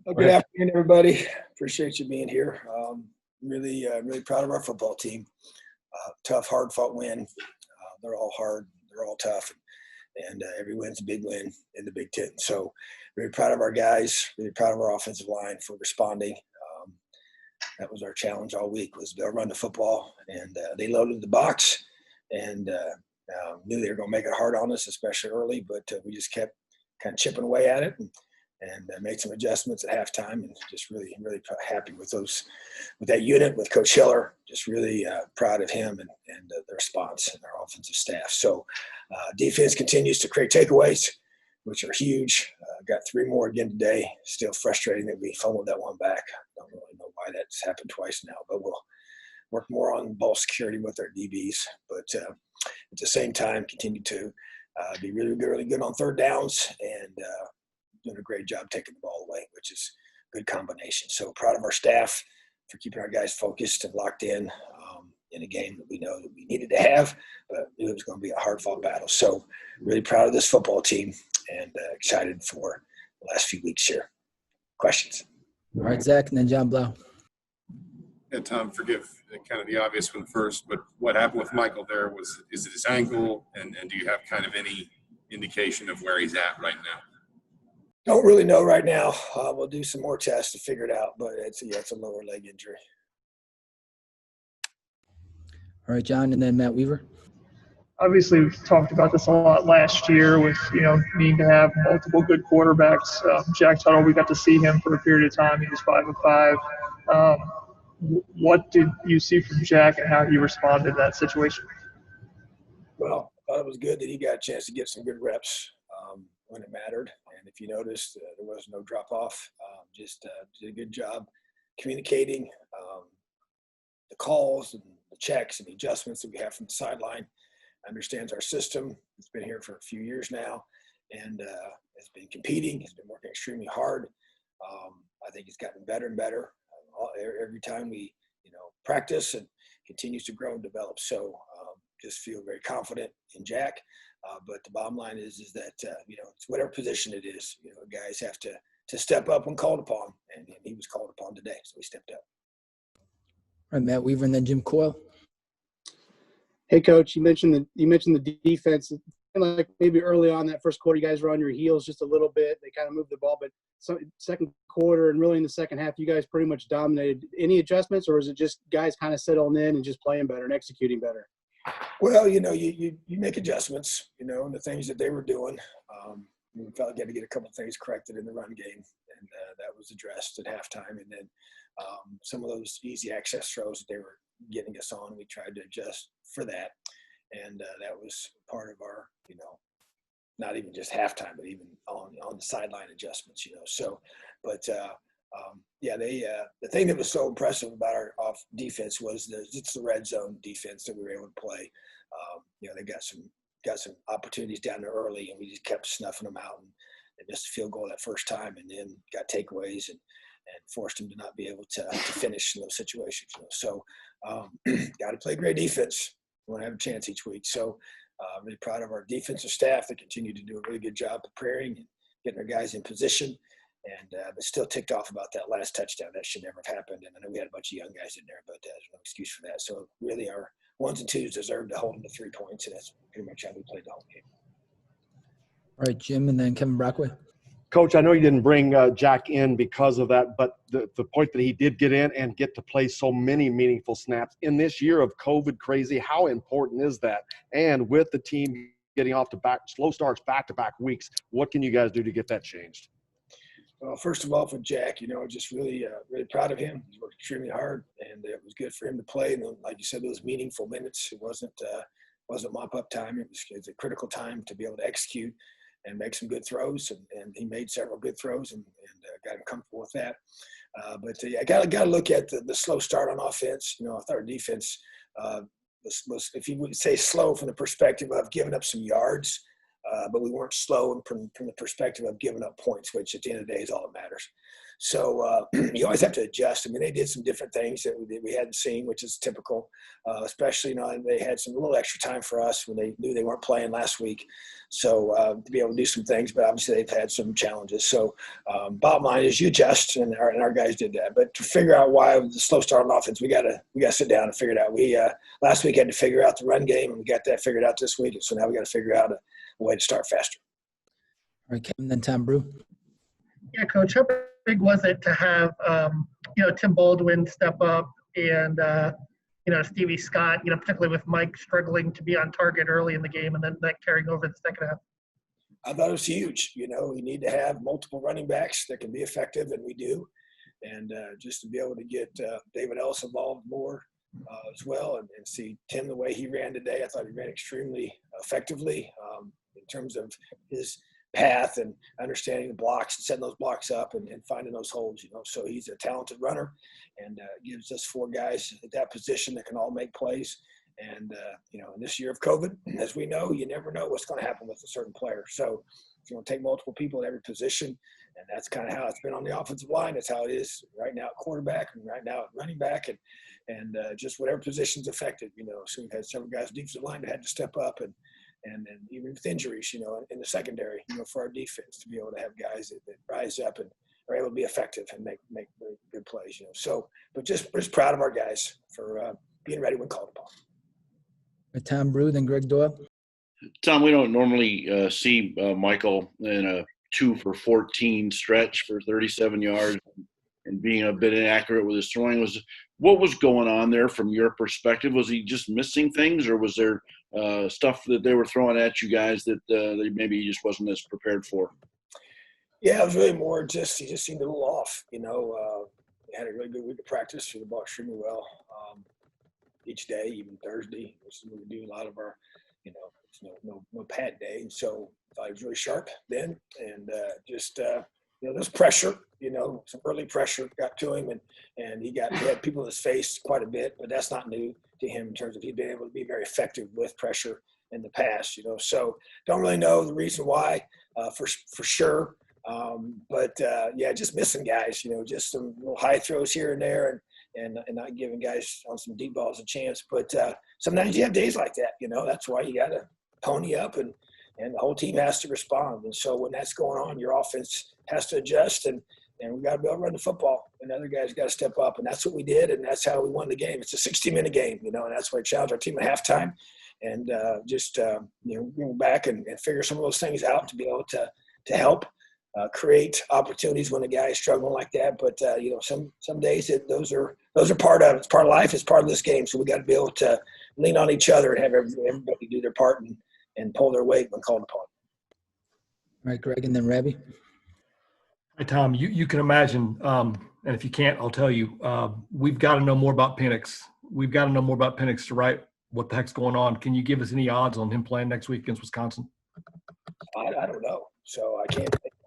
Well, good afternoon, everybody. Appreciate you being here. Really proud of our football team. Tough, hard-fought win. They're all hard. They're all tough. And every win's a big win in the Big Ten. So really proud of our guys. Really proud of our offensive line for responding. That was our challenge all week, was to run the football. And they loaded the box and knew they were going to make it hard on us, especially early. But we just kept kind of chipping away at it and made some adjustments at halftime, and just really happy with that unit, with Coach Hiller. Just really proud of him and the response and our offensive staff. So defense continues to create takeaways, which are huge. Got 3 more again today. Still frustrating that we fumbled that one back. Don't really know why that's happened twice now, but we'll work more on ball security with our DBs. But at the same time, continue to be really good on third downs and doing a great job taking the ball away, which is a good combination. So proud of our staff for keeping our guys focused and locked in a game that we know that we needed to have, but knew it was going to be a hard-fought battle. So really proud of this football team and excited for the last few weeks here. Questions? All right, Zach, and then John Blau. Yeah, Tom, forgive kind of the obvious one first, but what happened with Michael there is it his ankle, and do you have kind of any indication of where he's at right now? Don't really know right now. We'll do some more tests to figure it out, but it's a lower leg injury. All right, John, and then Matt Weaver. Obviously, we've talked about this a lot last year with, needing to have multiple good quarterbacks. Jack Tuttle, we got to see him for a period of time. He was 5 of 5. What did you see from Jack and how he responded to that situation? Well, I thought it was good that he got a chance to get some good reps when it mattered. And if you noticed, there was no drop-off. Just did a good job communicating the calls and the checks and the adjustments that we have from the sideline. Understands our system. He's been here for a few years now and has been competing. He's been working extremely hard. I think he's gotten better and better every time we practice, and continues to grow and develop. So just feel very confident in Jack. But the bottom line is that it's whatever position it is. Guys have to step up when called upon, and he was called upon today, so he stepped up. All right, Matt Weaver, and then Jim Coyle. Hey, Coach, you mentioned the defense. Like maybe early on that first quarter, you guys were on your heels just a little bit. They kind of moved the ball, but second quarter and really in the second half, you guys pretty much dominated. Any adjustments, or is it just guys kind of settling in and just playing better and executing better? Well, you make adjustments, and the things that they were doing. We felt like we had to get a couple of things corrected in the run game, and that was addressed at halftime. And then some of those easy access throws that they were getting us on, we tried to adjust for that. And that was part of our, not even just halftime, but even on the sideline adjustments, So, but the thing that was so impressive about our off defense was it's the red zone defense that we were able to play. They got some opportunities down there early, and we just kept snuffing them out, and they missed a field goal that first time, and then got takeaways and forced them to not be able to finish in those situations. So, got to play great defense. We want to have a chance each week. So, really proud of our defensive staff that continue to do a really good job preparing and getting our guys in position. And but still ticked off about that last touchdown. That should never have happened. And I know we had a bunch of young guys in there, but there's no excuse for that. So really our 1s and 2s deserve to hold them to 3 points, and that's pretty much how we played the whole game. All right, Jim, and then Kevin Brockway. Coach, I know you didn't bring Jack in because of that, but the point that he did get in and get to play so many meaningful snaps in this year of COVID crazy, how important is that? And with the team getting off to slow starts back-to-back weeks, what can you guys do to get that changed? Well, first of all, for Jack, just really proud of him. He's worked extremely hard, and it was good for him to play. And like you said, those meaningful minutes. It wasn't mop-up time. It was a critical time to be able to execute and make some good throws. And he made several good throws and got him comfortable with that. I got to look at the slow start on offense. I thought our defense was, if you would say slow from the perspective of giving up some yards. but we weren't slow from the perspective of giving up points, which at the end of the day is all that matters. So you always have to adjust. I mean, they did some different things that we hadn't seen, which is typical, especially, they had some little extra time for us when they knew they weren't playing last week. So to be able to do some things, but obviously they've had some challenges. So bottom line is you adjust, and our guys did that. But to figure out why the slow start on offense, we got to sit down and figure it out. We last week had to figure out the run game, and we got that figured out this week. And so now we got to figure out a way to start faster. All right, Kevin, then Tom Brew. Yeah, Coach, how big was it to have, Tim Baldwin step up and, Stevie Scott, particularly with Mike struggling to be on target early in the game and then that carrying over the second half? I thought it was huge. We need to have multiple running backs that can be effective, and we do. And just to be able to get David Ellis involved more as well and see Tim the way he ran today, I thought he ran extremely effectively in terms of his path and understanding the blocks and setting those blocks up and finding those holes, So he's a talented runner and gives us 4 guys at that position that can all make plays. And, in this year of COVID, as we know, you never know what's going to happen with a certain player. So it's going to take multiple people at every position. And that's kind of how it's been on the offensive line. That's how it is right now at quarterback and right now at running back and just whatever position's affected, So we've had several guys defensive line that had to step up and even with injuries, in the secondary, for our defense to be able to have guys that rise up and are able to be effective and make really good plays, So, but just proud of our guys for being ready when called upon. Tom Brew, then Greg Doyle. Tom, we don't normally see Michael in a 2 for 14 stretch for 37 yards and being a bit inaccurate with his throwing. What was going on there from your perspective? Was he just missing things, or was there stuff that they were throwing at you guys that maybe he just wasn't as prepared for? Yeah, it was really more he just seemed a little off. He had a really good week of practice, threw the ball extremely well each day, even Thursday, which is when we do a lot of our, no pad day. And so I thought he was really sharp then. And there's pressure, some early pressure got to him and he had people in his face quite a bit, but that's not new to him in terms of he'd been able to be very effective with pressure in the past, So don't really know the reason why for sure. Just missing guys, just some little high throws here and there and not giving guys on some deep balls a chance. But sometimes you have days like that, that's why you got to pony up and the whole team has to respond. And so when that's going on, your offense has to adjust and we got to be able to run the football and other guys got to step up. And that's what we did. And that's how we won the game. It's a 60-minute game, and that's why I challenged our team at halftime and go back and figure some of those things out to be able to help create opportunities when a guy is struggling like that. But, some days those are part of it. It's part of life. It's part of this game. So we got to be able to lean on each other and have everybody do their part and pull their weight when called upon. All right, Greg, and then Rabbi. Hi, Tom. You can imagine, and if you can't, I'll tell you, we've got to know more about Penix. We've got to know more about Penix to write what the heck's going on. Can you give us any odds on him playing next week against Wisconsin? I don't know. So I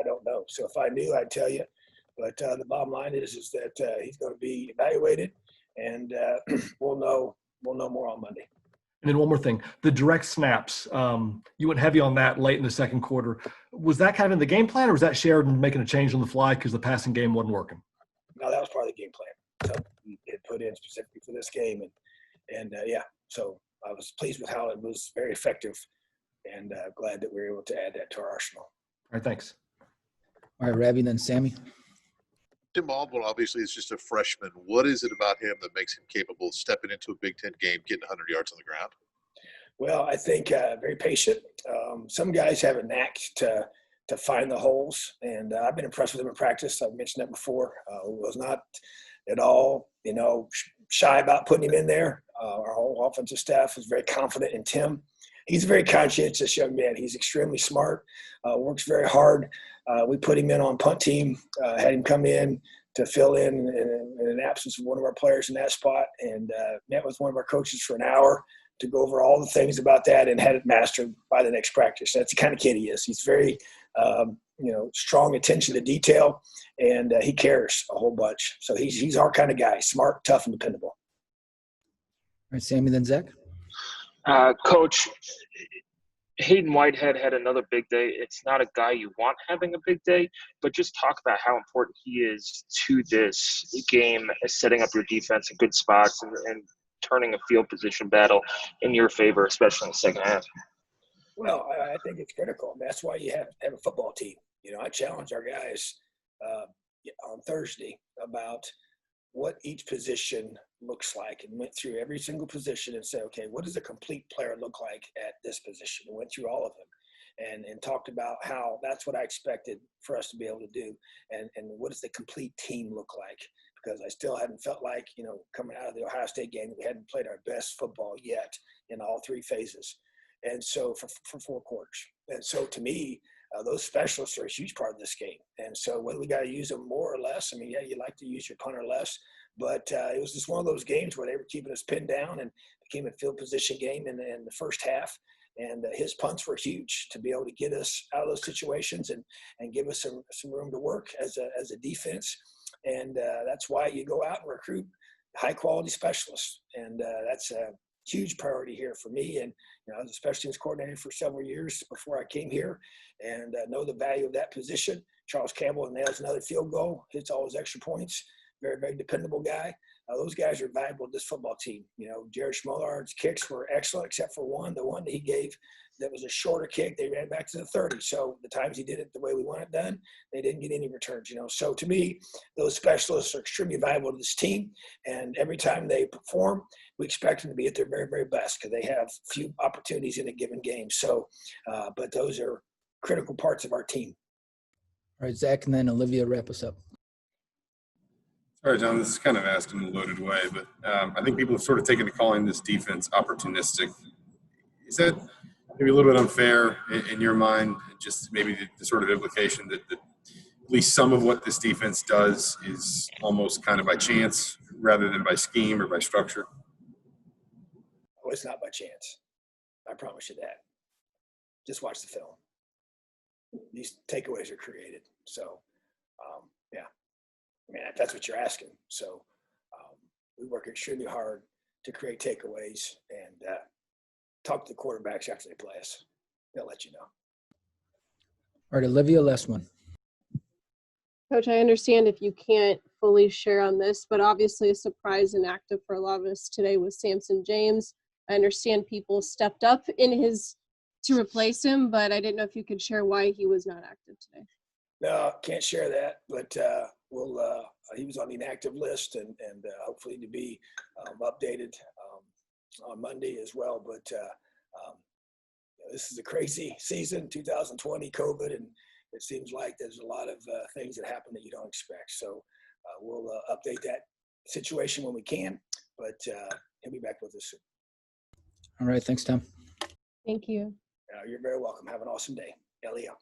don't know. So if I knew, I'd tell you. But the bottom line is that he's going to be evaluated, and we'll know more on Monday. And then one more thing, the direct snaps. You went heavy on that late in the second quarter. Was that kind of in the game plan, or was that Sheridan making a change on the fly because the passing game wasn't working? No, that was part of the game plan. So he had put in specifically for this game, and so I was pleased with how it was very effective, and glad that we were able to add that to our arsenal. All right, thanks. All right, Rabbi, then Sammy. Tim Baldwin obviously is just a freshman. What is it about him that makes him capable of stepping into a Big Ten game, getting 100 yards on the ground? Well, I think very patient. Some guys have a knack to find the holes, and I've been impressed with him in practice. I've mentioned that before. Was not at all, shy about putting him in there. Our whole offensive staff is very confident in Tim. He's a very conscientious young man. He's extremely smart, works very hard. We put him in on punt team, had him come in to fill in an absence of one of our players in that spot, and met with one of our coaches for an hour to go over all the things about that and had it mastered by the next practice. That's the kind of kid he is. He's very, strong attention to detail, and he cares a whole bunch. So he's our kind of guy, smart, tough, and dependable. All right, Sammy, then Zach. Coach, Hayden Whitehead had another big day. It's not a guy you want having a big day, but just talk about how important he is to this game, as setting up your defense in good spots and turning a field position battle in your favor, especially in the second half. Well, I think it's critical. That's why you have to have a football team. You know, I challenge our guys on Thursday about what each position looks like, and went through every single position and said, okay, what does a complete player look like at this position? And went through all of them and talked about how that's what I expected for us to be able to do. And what does the complete team look like? Because I still hadn't felt like, you know, coming out of the Ohio State game, we hadn't played our best football yet in all three phases. And so for 4 quarters. And so to me, those specialists are a huge part of this game. And so whether we got to use them more or less, I mean, yeah, you like to use your punter less, but it was just one of those games where they were keeping us pinned down and became a field position game in the first half. And his punts were huge to be able to get us out of those situations and give us some room to work as a defense. And that's why you go out and recruit high-quality specialists. And that's a huge priority here for me. And you know, I was a special teams coordinator for several years before I came here, and know the value of that position. Charles Campbell nails another field goal, hits all his extra points. Very, very dependable guy. Those guys are valuable to this football team. You know, Jared Schmollard's kicks were excellent except for one. The one that he gave that was a shorter kick, they ran back to the 30. So the times he did it the way we want it done, they didn't get any returns, you know. So to me, those specialists are extremely valuable to this team. And every time they perform, we expect them to be at their very, very best because they have few opportunities in a given game. So, but those are critical parts of our team. All right, Zach, and then Olivia wrap us up. Sorry, John, this is kind of asked in a loaded way, but I think people have sort of taken to calling this defense opportunistic. Is that maybe a little bit unfair in your mind? Just maybe the sort of implication that at least some of what this defense does is almost kind of by chance rather than by scheme or by structure? Oh, it's not by chance. I promise you that. Just watch the film. These takeaways are created. So, yeah. I mean, that's what you're asking. So we work extremely hard to create takeaways and talk to the quarterbacks after they play us. They'll let you know. All right, Olivia, last one. Coach, I understand if you can't fully share on this, but obviously a surprise and active for a lot of us today was Samson James. I understand people stepped up to replace him, but I didn't know if you could share why he was not active today. No, can't share that, but he was on the inactive list and hopefully to be updated on Monday as well. But this is a crazy season, 2020 COVID, and it seems like there's a lot of things that happen that you don't expect. So we'll update that situation when we can, but he'll be back with us soon. All right, thanks, Tom. Thank you. You're very welcome. Have an awesome day. Ellie out.